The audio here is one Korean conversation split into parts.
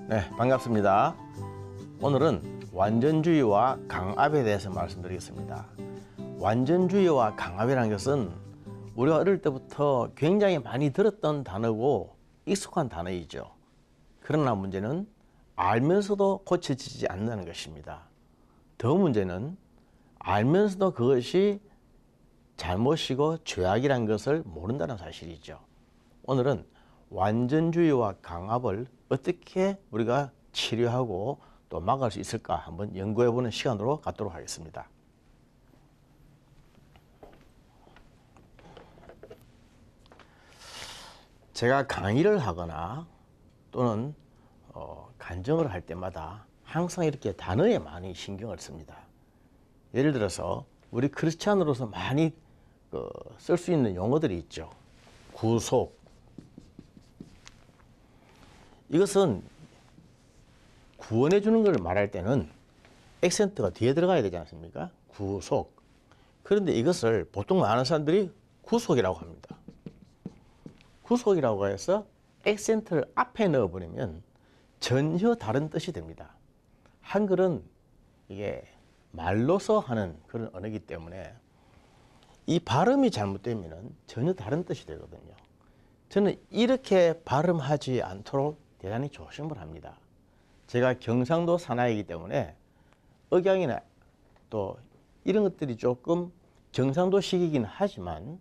네, 반갑습니다. 오늘은 완전주의와 강압에 대해서 말씀드리겠습니다. 완전주의와 강압이라는 것은 우리가 어릴 때부터 굉장히 많이 들었던 단어고 익숙한 단어이죠. 그러나 문제는 알면서도 고쳐지지 않는다는 것입니다. 더 문제는 알면서도 그것이 잘못이고 죄악이라는 것을 모른다는 사실이죠. 오늘은 완전주의와 강압을 어떻게 우리가 치료하고 또 막을 수 있을까 한번 연구해보는 시간으로 갖도록 하겠습니다. 제가 강의를 하거나 또는 간증을 할 때마다 항상 이렇게 단어에 많이 신경을 씁니다. 예를 들어서 우리 크리스찬으로서 많이 쓸 수 있는 용어들이 있죠. 구속. 이것은 구원해 주는 걸 말할 때는 액센트가 뒤에 들어가야 되지 않습니까? 구속. 그런데 이것을 보통 많은 사람들이 구속이라고 합니다. 구속이라고 해서 액센트를 앞에 넣어버리면 전혀 다른 뜻이 됩니다. 한글은 이게 말로서 하는 그런 언어이기 때문에 이 발음이 잘못되면 전혀 다른 뜻이 되거든요. 저는 이렇게 발음하지 않도록 대단히 조심을 합니다. 제가 경상도 사나이이기 때문에 억양이나 또 이런 것들이 조금 경상도식이긴 하지만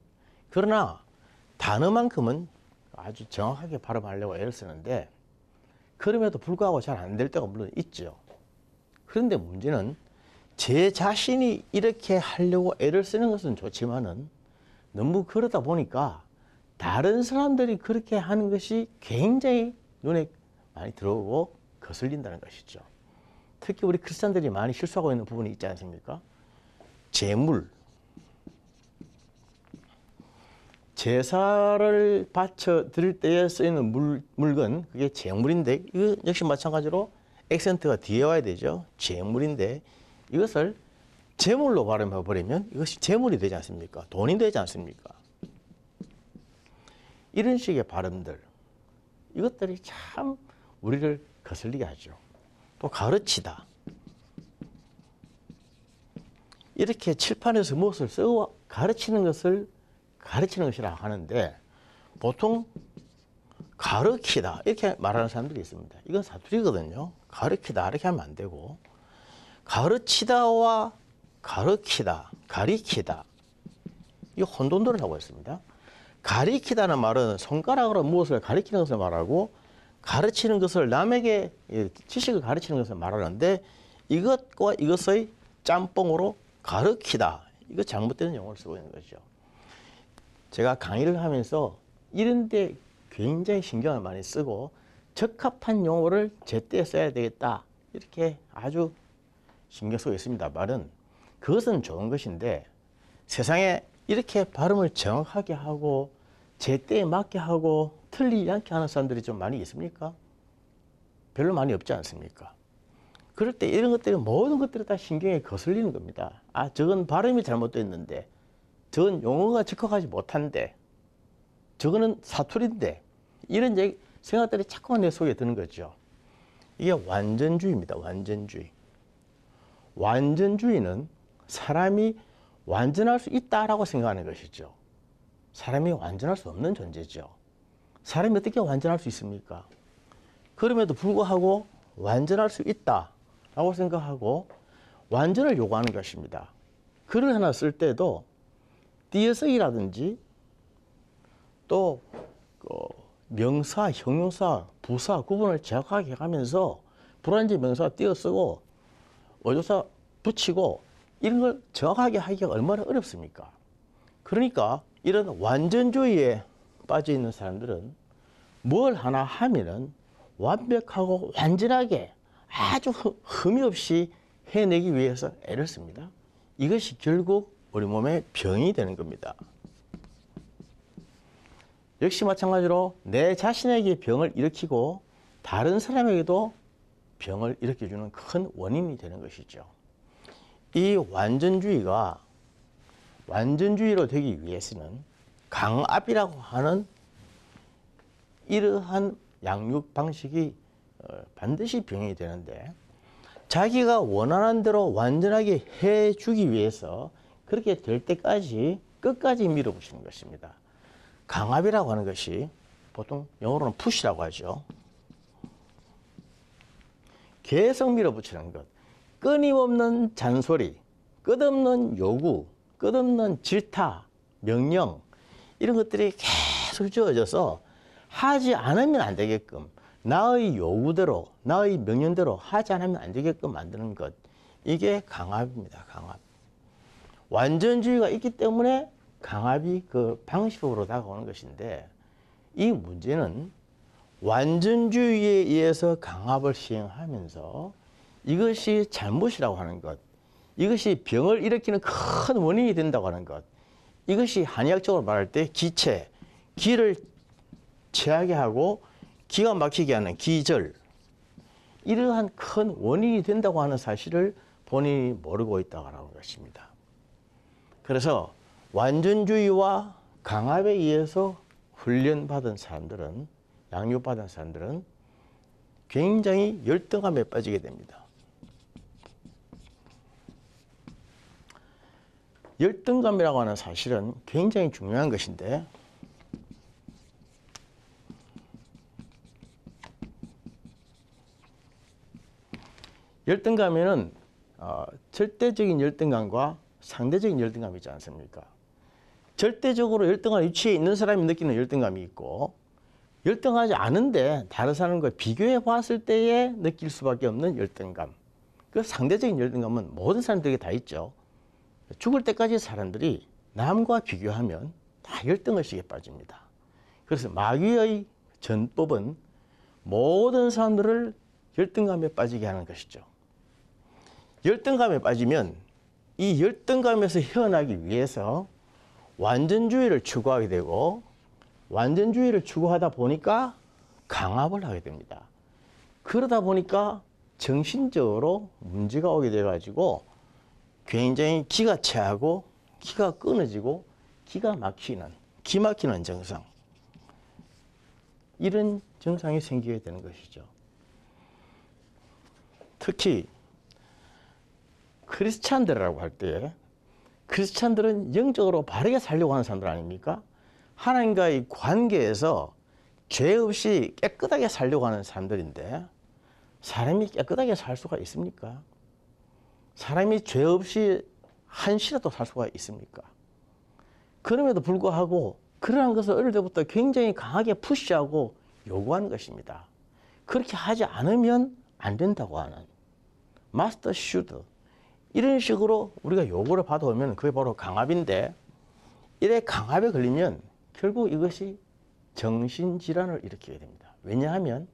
그러나 단어만큼은 아주 정확하게 발음하려고 애를 쓰는데 그럼에도 불구하고 잘 안 될 때가 물론 있죠. 그런데 문제는 제 자신이 이렇게 하려고 애를 쓰는 것은 좋지만은 너무 그러다 보니까 다른 사람들이 그렇게 하는 것이 굉장히 눈에 많이 들어오고 거슬린다는 것이죠. 특히 우리 크리스찬들이 많이 실수하고 있는 부분이 있지 않습니까? 제물. 제사를 바쳐 드릴 때에 쓰이는 물건, 그게 제물인데, 이거 역시 마찬가지로 액센트가 뒤에 와야 되죠. 제물인데, 이것을 제물로 발음해 버리면 이것이 제물이 되지 않습니까? 돈이 되지 않습니까? 이런 식의 발음들, 이것들이 참 우리를 거슬리게 하죠. 또 가르치다. 이렇게 칠판에서 무엇을 쓰고 가르치는 것이라 하는데 보통 가르치다 이렇게 말하는 사람들이 있습니다. 이건 사투리거든요. 가르치다 이렇게 하면 안 되고 가르치다와 가르치다, 가리키다 이 혼돈도를 하고 있습니다. 가리키다는 말은 손가락으로 무엇을 가리키는 것을 말하고 가르치는 것을 남에게 지식을 가르치는 것을 말하는데 이것과 이것의 짬뽕으로 가르치다 이거 잘못된 용어를 쓰고 있는 거죠. 제가 강의를 하면서 이런 데 굉장히 신경을 많이 쓰고 적합한 용어를 제때 써야 되겠다 이렇게 아주 신경 쓰고 있습니다만은 그것은 좋은 것인데 세상에 이렇게 발음을 정확하게 하고 제때에 맞게 하고 틀리지 않게 하는 사람들이 좀 많이 있습니까? 별로 많이 없지 않습니까? 그럴 때 이런 것들이 모든 것들이 다 신경에 거슬리는 겁니다. 아, 저건 발음이 잘못되어 있는데 저건 용어가 적합하지 못한데 저거는 사투리인데 이런 생각들이 자꾸만 내 속에 드는 거죠. 이게 완전주의입니다. 완전주의. 완전주의는 사람이 완전할 수 있다라고 생각하는 것이죠. 사람이 완전할 수 없는 존재죠. 사람이 어떻게 완전할 수 있습니까? 그럼에도 불구하고 완전할 수 있다라고 생각하고 완전을 요구하는 것입니다. 글을 하나 쓸 때도 띄어쓰기라든지 또 명사, 형용사, 부사 구분을 정확하게 하면서 불완전 명사 띄어쓰고 어조사 붙이고 이런 걸 정확하게 하기가 얼마나 어렵습니까? 그러니까 이런 완전주의에 빠져 있는 사람들은 뭘 하나 하면은 완벽하고 완전하게 아주 흠이 없이 해내기 위해서 애를 씁니다. 이것이 결국 우리 몸에 병이 되는 겁니다. 역시 마찬가지로 내 자신에게 병을 일으키고 다른 사람에게도 병을 일으켜주는 큰 원인이 되는 것이죠. 이 완전주의로 되기 위해서는 강압이라고 하는 이러한 양육 방식이 반드시 병행이 되는데 자기가 원하는 대로 완전하게 해주기 위해서 그렇게 될 때까지 끝까지 밀어붙이는 것입니다. 강압이라고 하는 것이 보통 영어로는 푸시라고 하죠. 계속 밀어붙이는 것. 끊임없는 잔소리, 끝없는 요구, 끝없는 질타, 명령 이런 것들이 계속 주어져서 하지 않으면 안 되게끔 나의 요구대로, 나의 명령대로 하지 않으면 안 되게끔 만드는 것. 이게 강압입니다. 강압. 완전주의가 있기 때문에 강압이 그 방식으로 다가오는 것인데 이 문제는 완전주의에 의해서 강압을 시행하면서 이것이 잘못이라고 하는 것, 이것이 병을 일으키는 큰 원인이 된다고 하는 것, 이것이 한의학적으로 말할 때 기체, 기를 체하게 하고 기가 막히게 하는 기절, 이러한 큰 원인이 된다고 하는 사실을 본인이 모르고 있다고 하는 것입니다. 그래서 완전주의와 강압에 의해서 훈련받은 사람들은, 양육받은 사람들은 굉장히 열등감에 빠지게 됩니다. 열등감이라고 하는 사실은 굉장히 중요한 것인데 열등감에는 절대적인 열등감과 상대적인 열등감이 있지 않습니까? 절대적으로 열등감 위치에 있는 사람이 느끼는 열등감이 있고 열등하지 않은데 다른 사람과 비교해 봤을 때에 느낄 수밖에 없는 열등감. 그 상대적인 열등감은 모든 사람들에게 다 있죠. 죽을 때까지 사람들이 남과 비교하면 다 열등의식에 빠집니다. 그래서 마귀의 전법은 모든 사람들을 열등감에 빠지게 하는 것이죠. 열등감에 빠지면 이 열등감에서 헤어나기 위해서 완전주의를 추구하게 되고 완전주의를 추구하다 보니까 강압을 하게 됩니다. 그러다 보니까 정신적으로 문제가 오게 돼가지고 굉장히 기가 차고 기가 끊어지고 기가 막히는, 기막히는 증상, 이런 증상이 생기게 되는 것이죠. 특히 크리스찬들이라고 할 때 크리스찬들은 영적으로 바르게 살려고 하는 사람들 아닙니까? 하나님과의 관계에서 죄 없이 깨끗하게 살려고 하는 사람들인데 사람이 깨끗하게 살 수가 있습니까? 사람이 죄 없이 한시라도 살 수가 있습니까? 그럼에도 불구하고 그러한 것을 어릴 때부터 굉장히 강하게 푸시하고 요구하는 것입니다. 그렇게 하지 않으면 안 된다고 하는 must, should 이런 식으로 우리가 요구를 받아오면 그게 바로 강압인데 이래 강압에 걸리면 결국 이것이 정신질환을 일으키게 됩니다. 왜냐하면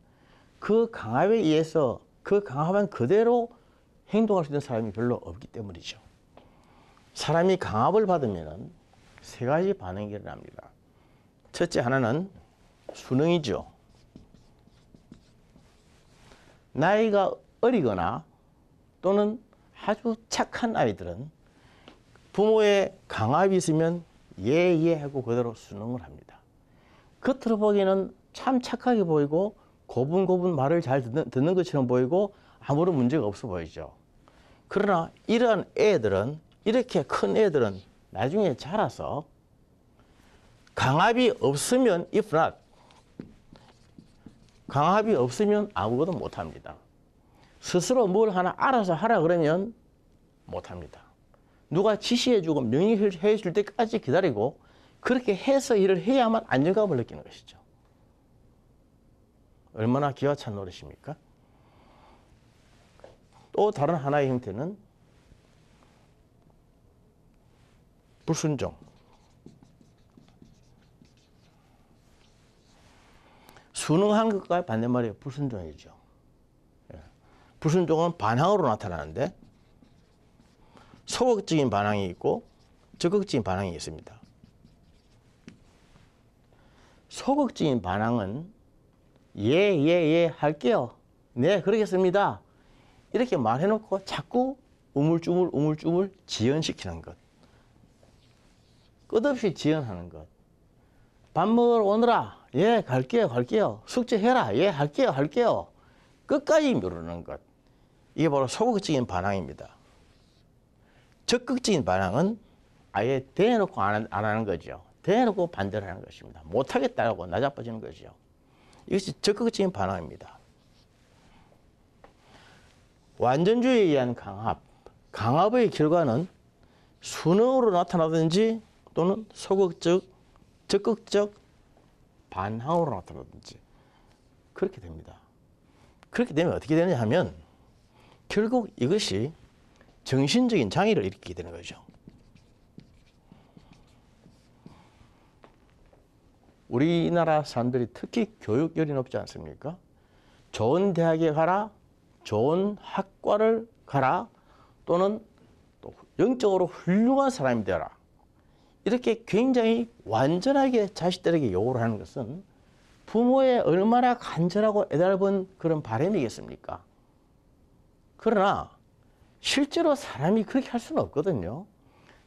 그 강압에 의해서 그 강압한 그대로 행동할 수 있는 사람이 별로 없기 때문이죠. 사람이 강압을 받으면 세 가지 반응이 일어납니다. 첫째 하나는 수능이죠. 나이가 어리거나 또는 아주 착한 아이들은 부모의 강압이 있으면 예 하고 그대로 수능을 합니다. 겉으로 보기에는 참 착하게 보이고 고분고분 말을 잘 듣는 것처럼 보이고 아무런 문제가 없어 보이죠. 그러나 이러한 애들은, 이렇게 큰 애들은 나중에 자라서 강압이 없으면 if not, 강압이 없으면 아무것도 못합니다. 스스로 뭘 하나 알아서 하라 그러면 못합니다. 누가 지시해주고 명령해 줄 때까지 기다리고 그렇게 해서 일을 해야만 안정감을 느끼는 것이죠. 얼마나 기가 찬 노릇입니까? 또 다른 하나의 형태는 불순종. 순응한 것과 반대말이에요. 불순종이죠. 불순종은 반항으로 나타나는데 소극적인 반항이 있고 적극적인 반항이 있습니다. 소극적인 반항은 예 할게요. 네 그러겠습니다. 이렇게 말해놓고 자꾸 우물쭈물 지연시키는 것. 끝없이 지연하는 것. 밥 먹으러 오너라. 예 갈게요. 숙제해라. 예 할게요. 끝까지 미루는 것. 이게 바로 소극적인 반항입니다. 적극적인 반항은 아예 대놓고 안 하는 거죠. 대놓고 반대를 하는 것입니다. 못하겠다고 나자빠지는 거죠. 이것이 적극적인 반항입니다. 완전주의에 의한 강압. 강압의 결과는 순응으로 나타나든지 또는 소극적, 적극적 반항으로 나타나든지 그렇게 됩니다. 그렇게 되면 어떻게 되느냐 하면 결국 이것이 정신적인 장애를 일으키게 되는 거죠. 우리나라 사람들이 특히 교육열이 높지 않습니까? 좋은 대학에 가라, 좋은 학과를 가라, 또는 또 영적으로 훌륭한 사람이 되라. 이렇게 굉장히 완전하게 자식들에게 요구를 하는 것은 부모의 얼마나 간절하고 애달픈 그런 바람이겠습니까? 그러나 실제로 사람이 그렇게 할 수는 없거든요.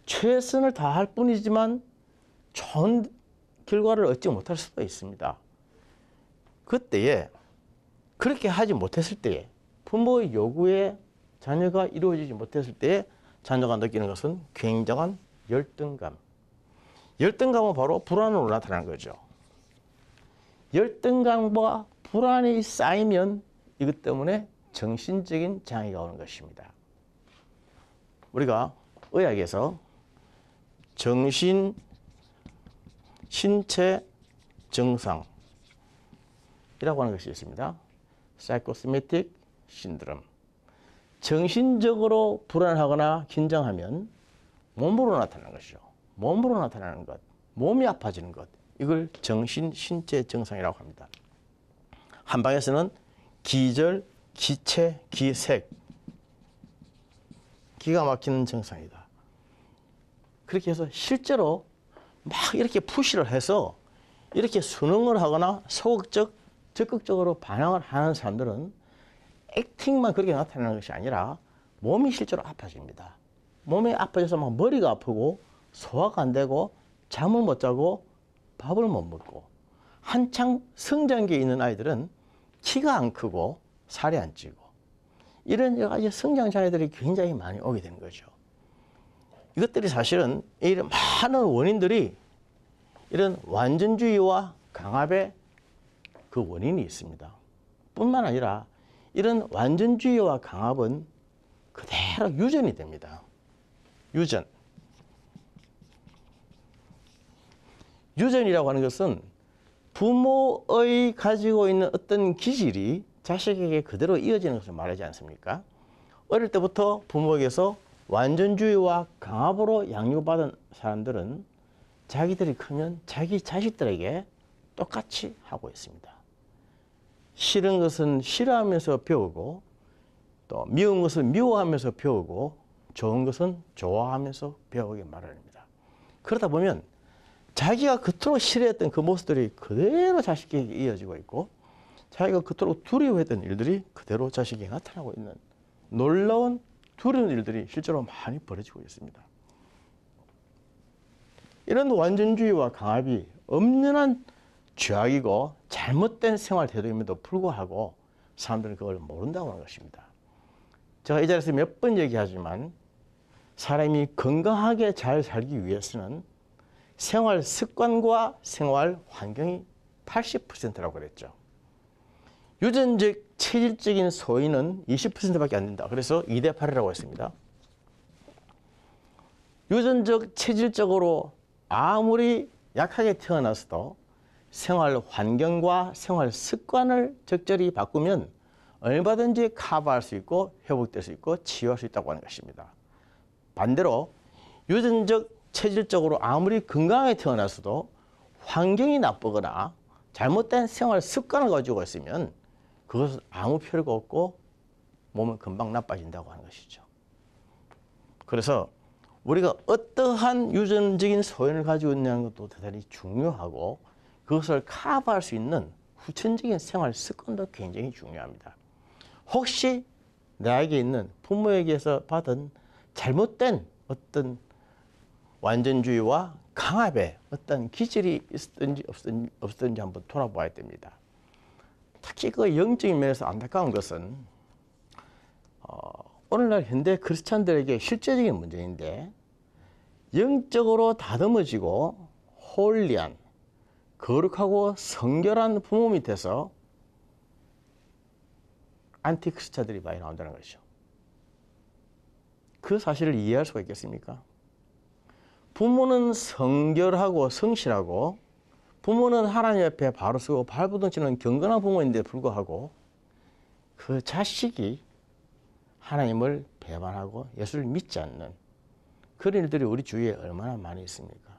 최선을 다할 뿐이지만 좋은 결과를 얻지 못할 수도 있습니다. 그때에 그렇게 하지 못했을 때에 부모의 요구에 자녀가 이루어지지 못했을 때에 자녀가 느끼는 것은 굉장한 열등감. 열등감은 바로 불안으로 나타나는 거죠. 열등감과 불안이 쌓이면 이것 때문에 정신적인 장애가 오는 것입니다. 우리가 의학에서 신체 증상이라고 하는 것이 있습니다. Psychosomatic Syndrome. 정신적으로 불안하거나 긴장하면 몸으로 나타나는 것이죠. 몸으로 나타나는 것, 몸이 아파지는 것, 이걸 신체 증상이라고 합니다. 한방에서는 기절, 기체, 기색, 기가 막히는 증상이다. 그렇게 해서 실제로 막 이렇게 푸시를 해서 이렇게 수능을 하거나 소극적, 적극적으로 반항을 하는 사람들은 액팅만 그렇게 나타나는 것이 아니라 몸이 실제로 아파집니다. 몸이 아파져서 막 머리가 아프고 소화가 안 되고 잠을 못 자고 밥을 못 먹고, 한창 성장기에 있는 아이들은 키가 안 크고 살이 안 찌고, 이런 여러 가지 성장 장애들이 굉장히 많이 오게 되는 거죠. 이것들이 사실은 이런 많은 원인들이 이런 완전주의와 강압의 그 원인이 있습니다. 뿐만 아니라 이런 완전주의와 강압은 그대로 유전이 됩니다. 유전. 유전이라고 하는 것은 부모의 가지고 있는 어떤 기질이 자식에게 그대로 이어지는 것을 말하지 않습니까? 어릴 때부터 부모에게서 완전주의와 강압으로 양육받은 사람들은 자기들이 크면 자기 자식들에게 똑같이 하고 있습니다. 싫은 것은 싫어하면서 배우고, 또 미운 것은 미워하면서 배우고, 좋은 것은 좋아하면서 배우게 마련입니다. 그러다 보면 자기가 그토록 싫어했던 그 모습들이 그대로 자식에게 이어지고 있고, 자기가 그토록 두려워했던 일들이 그대로 자식에게 나타나고 있는 놀라운 두려운 일들이 실제로 많이 벌어지고 있습니다. 이런 완전주의와 강압이 엄연한 죄악이고 잘못된 생활 태도임에도 불구하고 사람들은 그걸 모른다고 하는 것입니다. 제가 이 자리에서 몇 번 얘기하지만 사람이 건강하게 잘 살기 위해서는 생활 습관과 생활 환경이 80%라고 그랬죠. 유전적 체질적인 소인은 20%밖에 안 된다. 그래서 2대 8이라고 했습니다. 유전적 체질적으로 아무리 약하게 태어났어도 생활 환경과 생활 습관을 적절히 바꾸면 얼마든지 커버할 수 있고 회복될 수 있고 치유할 수 있다고 하는 것입니다. 반대로 유전적 체질적으로 아무리 건강하게 태어났어도 환경이 나쁘거나 잘못된 생활 습관을 가지고 있으면 그것은 아무 필요가 없고 몸은 금방 나빠진다고 하는 것이죠. 그래서 우리가 어떠한 유전적인 소견을 가지고 있냐는 것도 대단히 중요하고, 그것을 커버할 수 있는 후천적인 생활 습관도 굉장히 중요합니다. 혹시 나에게 있는 부모에게서 받은 잘못된 어떤 완전주의와 강압의 어떤 기질이 있었든지 없었든지 한번 돌아봐야 됩니다. 특히 그 영적인 면에서 안타까운 것은 오늘날 현대 크리스찬들에게 실제적인 문제인데 영적으로 다듬어지고 홀리한 거룩하고 성결한 부모 밑에서 안티크리스찬들이 많이 나온다는 것이죠. 그 사실을 이해할 수가 있겠습니까? 부모는 성결하고 성실하고 부모는 하나님 앞에 바로 서고 발부둥치는 경건한 부모인데 불구하고 그 자식이 하나님을 배반하고 예수를 믿지 않는 그런 일들이 우리 주위에 얼마나 많이 있습니까?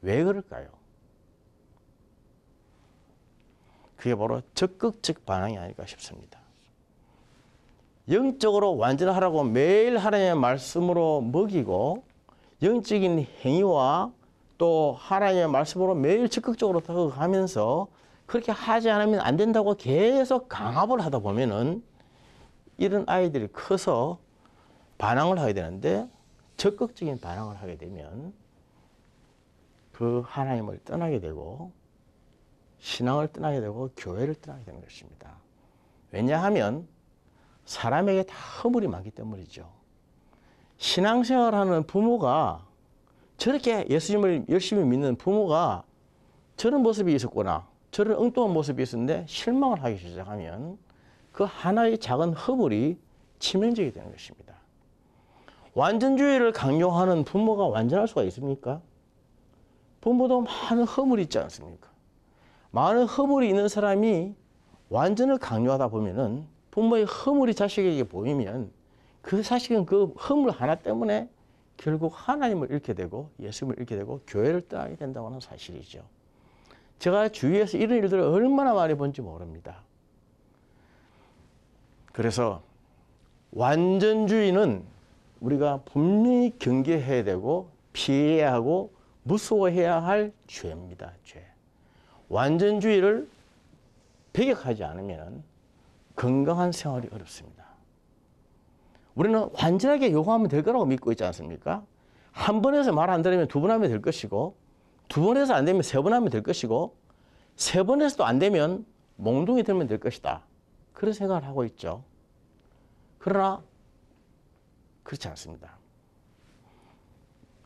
왜 그럴까요? 그게 바로 적극적 반항이 아닐까 싶습니다. 영적으로 완전하라고 매일 하나님의 말씀으로 먹이고 영적인 행위와 또 하나님의 말씀으로 매일 적극적으로 다가가면서 그렇게 하지 않으면 안 된다고 계속 강압을 하다 보면은 이런 아이들이 커서 반항을 하게 되는데 적극적인 반항을 하게 되면 그 하나님을 떠나게 되고 신앙을 떠나게 되고 교회를 떠나게 되는 것입니다. 왜냐하면 사람에게 다 허물이 많기 때문이죠. 신앙생활하는 부모가 저렇게 예수님을 열심히 믿는 부모가 저런 모습이 있었구나, 저런 엉뚱한 모습이 있었는데 실망을 하기 시작하면 그 하나의 작은 허물이 치명적이 되는 것입니다. 완전주의를 강요하는 부모가 완전할 수가 있습니까? 부모도 많은 허물이 있지 않습니까? 많은 허물이 있는 사람이 완전을 강요하다 보면은 부모의 허물이 자식에게 보이면 그 자식은 그 허물 하나 때문에 결국 하나님을 잃게 되고 예수님을 잃게 되고 교회를 떠나게 된다고 하는 사실이죠. 제가 주위에서 이런 일들을 얼마나 많이 본지 모릅니다. 그래서 완전주의는 우리가 분명히 경계해야 되고 피해야 하고 무서워해야 할 죄입니다. 죄. 완전주의를 배격하지 않으면 건강한 생활이 어렵습니다. 우리는 완전하게 요구하면 될 거라고 믿고 있지 않습니까? 한 번 해서 말 안 들으면 두 번 하면 될 것이고 두 번 해서 안 되면 세 번 하면 될 것이고 세 번 해서도 안 되면 몽둥이 들면 될 것이다. 그런 생각을 하고 있죠. 그러나 그렇지 않습니다.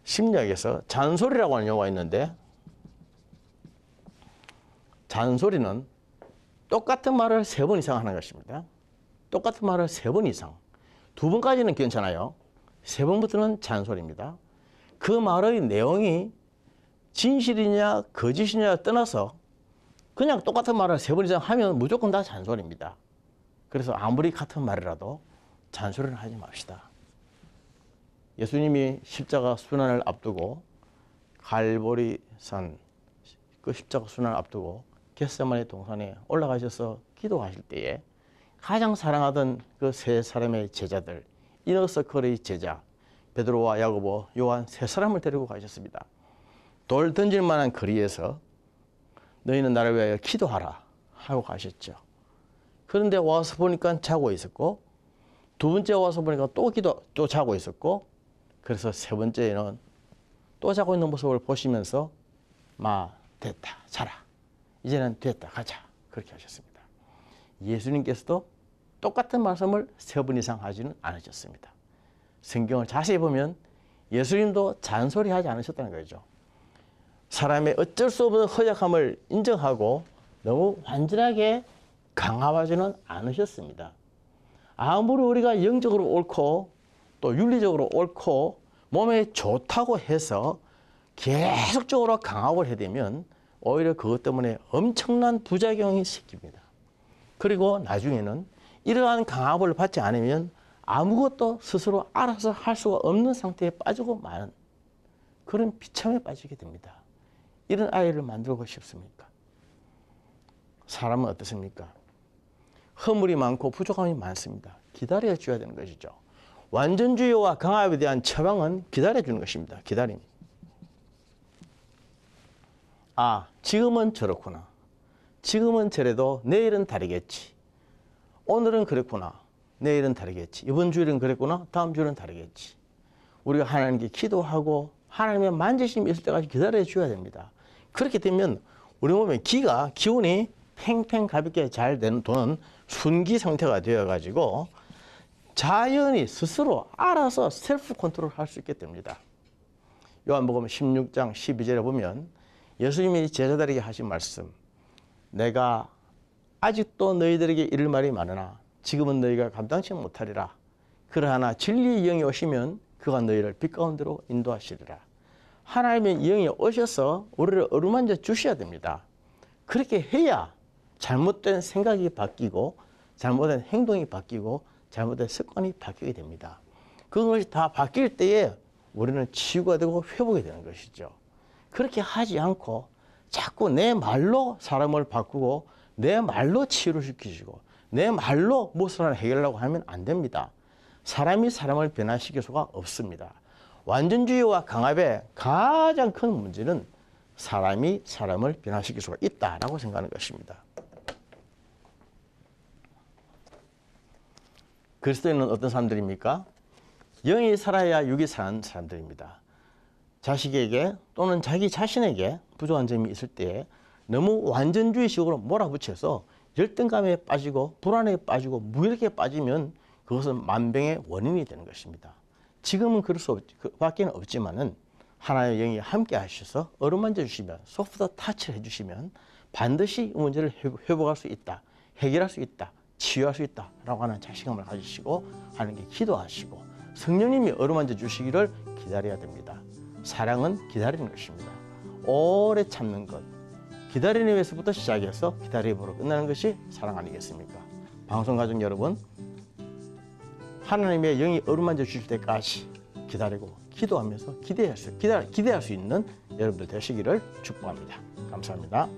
심리학에서 잔소리라고 하는 용어가 있는데 잔소리는 똑같은 말을 세 번 이상 하는 것입니다. 똑같은 말을 세 번 이상. 두 번까지는 괜찮아요. 세 번부터는 잔소리입니다. 그 말의 내용이 진실이냐 거짓이냐 떠나서 그냥 똑같은 말을 세 번 이상 하면 무조건 다 잔소리입니다. 그래서 아무리 같은 말이라도 잔소리를 하지 맙시다. 예수님이 십자가 순환을 앞두고 갈보리산 그 십자가 순환을 앞두고 겟세마네 동산에 올라가셔서 기도하실 때에 가장 사랑하던 그 세 사람의 제자들, 이너서클의 제자 베드로와 야고보, 요한 세 사람을 데리고 가셨습니다. 돌 던질 만한 거리에서 너희는 나를 위하여 기도하라 하고 가셨죠. 그런데 와서 보니까 자고 있었고 두 번째 와서 보니까 또 자고 있었고 그래서 세 번째는 또 자고 있는 모습을 보시면서 됐다, 자라. 이제는 됐다, 가자. 그렇게 하셨습니다. 예수님께서도 똑같은 말씀을 세 번 이상 하지는 않으셨습니다. 성경을 자세히 보면 예수님도 잔소리하지 않으셨다는 거죠. 사람의 어쩔 수 없는 허약함을 인정하고 너무 완전하게 강압하지는 않으셨습니다. 아무리 우리가 영적으로 옳고 또 윤리적으로 옳고 몸에 좋다고 해서 계속적으로 강압을 해대면 오히려 그것 때문에 엄청난 부작용이 생깁니다. 그리고 나중에는 이러한 강압을 받지 않으면 아무것도 스스로 알아서 할 수가 없는 상태에 빠지고 마는 그런 비참에 빠지게 됩니다. 이런 아이를 만들고 싶습니까? 사람은 어떻습니까? 허물이 많고 부족함이 많습니다. 기다려줘야 되는 것이죠. 완전주의와 강압에 대한 처방은 기다려주는 것입니다. 기다림. 지금은 저렇구나. 지금은 저래도 내일은 다르겠지. 오늘은 그랬구나. 내일은 다르겠지. 이번 주일은 그랬구나. 다음 주일은 다르겠지. 우리가 하나님께 기도하고 하나님의 만지심이 있을 때까지 기다려줘야 됩니다. 그렇게 되면 우리 몸의 기운이 팽팽 가볍게 잘 도는 순기 상태가 되어가지고 자연히 스스로 알아서 셀프 컨트롤 할 수 있게 됩니다. 요한복음 16장 12절에 보면 예수님이 제자들에게 하신 말씀, 내가 아직도 너희들에게 이를 말이 많으나 지금은 너희가 감당치 못하리라. 그러나 진리의 영이 오시면 그가 너희를 빛 가운데로 인도하시리라. 하나님의 영이 오셔서 우리를 어루만져 주셔야 됩니다. 그렇게 해야 잘못된 생각이 바뀌고 잘못된 행동이 바뀌고 잘못된 습관이 바뀌게 됩니다. 그것이 다 바뀔 때에 우리는 치유가 되고 회복이 되는 것이죠. 그렇게 하지 않고 자꾸 내 말로 사람을 바꾸고 내 말로 치유를 시키시고 내 말로 무엇을 하나 해결하려고 하면 안 됩니다. 사람이 사람을 변화시킬 수가 없습니다. 완전주의와 강압의 가장 큰 문제는 사람이 사람을 변화시킬 수가 있다라고 생각하는 것입니다. 그리스도인은 어떤 사람들입니까? 영이 살아야 육이 사는 사람들입니다. 자식에게 또는 자기 자신에게 부족한 점이 있을 때 너무 완전주의식으로 몰아붙여서 열등감에 빠지고 불안에 빠지고 무력에 빠지면 그것은 만병의 원인이 되는 것입니다. 지금은 그럴 수 밖에는 없지만은 하나의 영이 함께 하셔서 어루만져 주시면 소프트 터치를 해주시면 반드시 이 문제를 회복할 수 있다, 해결할 수 있다, 치유할 수 있다라고 하는 자신감을 가지시고 하는 게 기도하시고 성령님이 어루만져 주시기를 기다려야 됩니다. 사랑은 기다리는 것입니다. 오래 참는 것, 기다리는 것에서부터 시작해서 기다림으로 끝나는 것이 사랑 아니겠습니까? 방송가족 여러분, 하나님의 영이 어루만져 주실 때까지 기다리고 기도하면서 기대할 수 있는 여러분들 되시기를 축복합니다. 감사합니다.